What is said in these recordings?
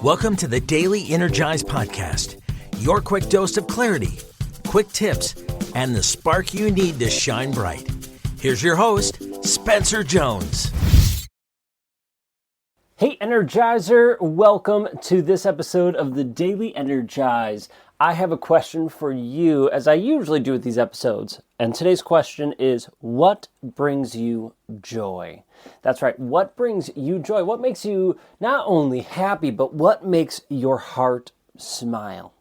Welcome to the Daily Energize podcast, your quick dose of clarity, quick tips, and the spark you need to shine bright. Here's your host, Spencer Jones. Hey Energizer, welcome to this episode of the Daily Energize. I have a question for you, as I usually do with these episodes. And today's question is, what brings you joy? That's right, what brings you joy? What makes you not only happy, but what makes your heart smile?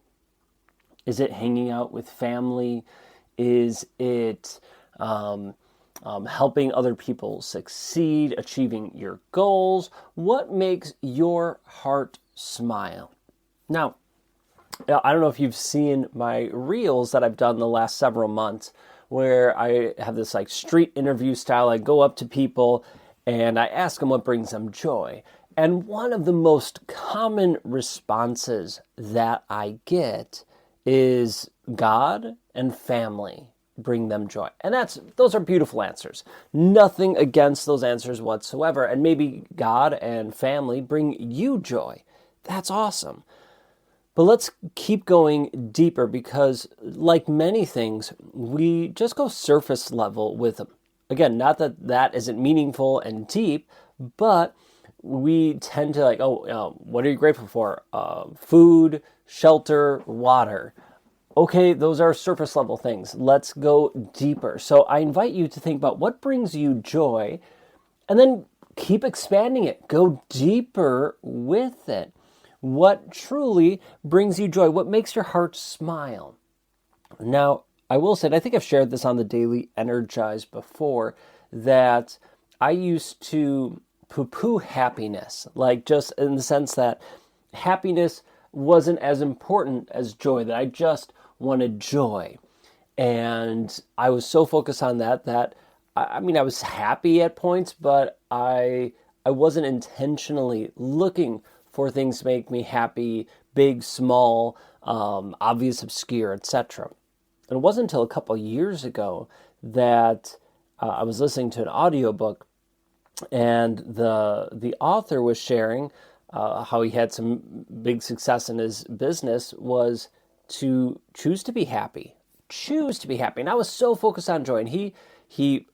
Is it hanging out with family? Is it helping other people succeed, achieving your goals? What makes your heart smile? Now, I don't know if you've seen my reels that I've done the last several months where I have this like street interview style. I go up to people and I ask them what brings them joy. And one of the most common responses that I get is God and family bring them joy. And those are beautiful answers. Nothing against those answers whatsoever. And maybe God and family bring you joy. That's awesome. But let's keep going deeper because, like many things, we just go surface level with them. Again, not that that isn't meaningful and deep, but we tend to what are you grateful for? Food, shelter, water. Okay, those are surface level things. Let's go deeper. So I invite you to think about what brings you joy and then keep expanding it. Go deeper with it. What truly brings you joy? What makes your heart smile? Now, I will say, and I think I've shared this on the Daily Energize before, that I used to poo-poo happiness, like just in the sense that happiness wasn't as important as joy, that I just wanted joy. And I was so focused on that I was happy at points, but I wasn't intentionally looking for things to make me happy, big, small, obvious, obscure, etc. And it wasn't until a couple of years ago that I was listening to an audiobook, and the author was sharing how he had some big success in his business was to choose to be happy. Choose to be happy. And I was so focused on joy. And he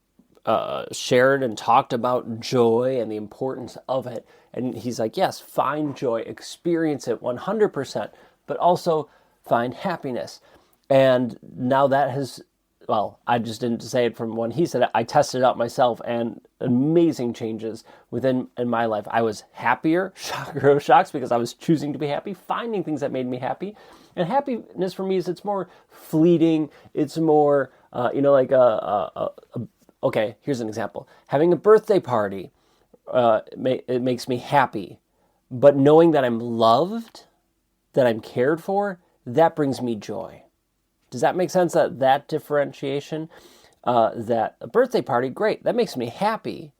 shared and talked about joy and the importance of it. And he's like, yes, find joy, experience it 100%, but also find happiness. And now that has, I just didn't say it from when he said it. I tested it out myself, and amazing changes in my life. I was happier, shocks, because I was choosing to be happy, finding things that made me happy. And happiness for me is it's more fleeting. It's more, okay, here's an example. Having a birthday party, it makes me happy. But knowing that I'm loved, that I'm cared for, that brings me joy. Does that make sense, that differentiation? That a birthday party, great, that makes me happy.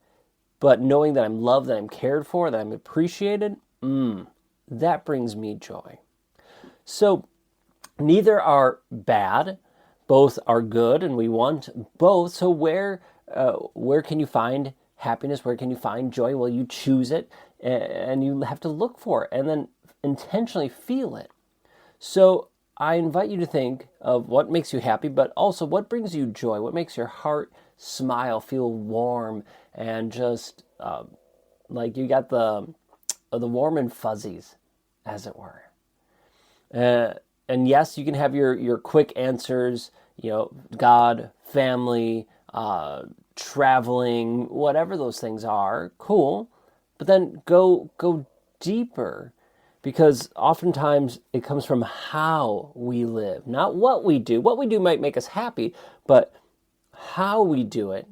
But knowing that I'm loved, that I'm cared for, that I'm appreciated, that brings me joy. So neither are bad. Both are good, and we want both. So where can you find happiness? Where can you find joy? Well, you choose it, and you have to look for it, and then intentionally feel it. So I invite you to think of what makes you happy, but also what brings you joy, what makes your heart smile, feel warm, and just like you got the warm and fuzzies, as it were. And yes, you can have your quick answers, God, family, traveling, whatever those things are, cool. But then go deeper, because oftentimes it comes from how we live, not what we do. What we do might make us happy, but how we do it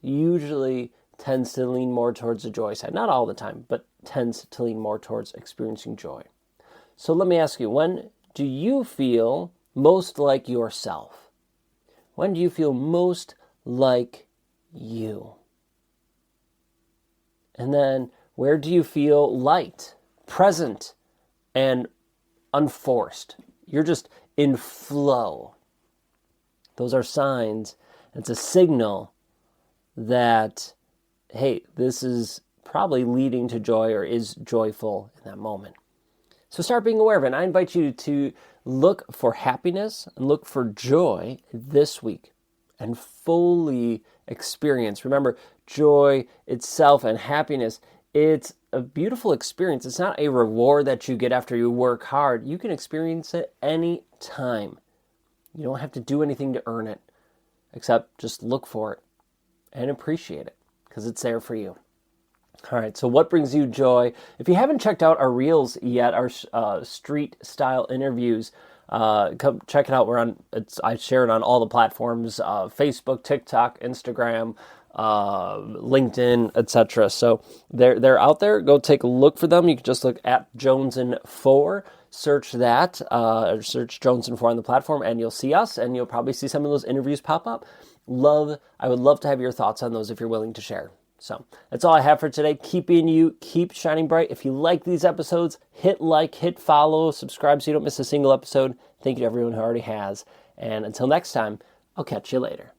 usually tends to lean more towards the joy side. Not all the time, but tends to lean more towards experiencing joy. So let me ask you, when do you feel most like yourself? When do you feel most like you? And then where do you feel light, present, and unforced? You're just in flow. Those are signs. It's a signal that, hey, this is probably leading to joy or is joyful in that moment. So start being aware of it. And I invite you to look for happiness and look for joy this week and fully experience. Remember, joy itself and happiness, it's a beautiful experience. It's not a reward that you get after you work hard. You can experience it any time. You don't have to do anything to earn it, except just look for it and appreciate it because it's there for you. All right, so what brings you joy? If you haven't checked out our reels yet, our street style interviews, come check it out. I share it on all the platforms: Facebook, TikTok, Instagram, LinkedIn, etc. So they're out there. Go take a look for them. You can just look at Jones and 4. Search that, or search Jones and 4 on the platform, and you'll see us, and you'll probably see some of those interviews pop up. I would love to have your thoughts on those if you're willing to share. So that's all I have for today. Keep shining bright. If you like these episodes, hit like, hit follow, subscribe so you don't miss a single episode. Thank you to everyone who already has. And until next time, I'll catch you later.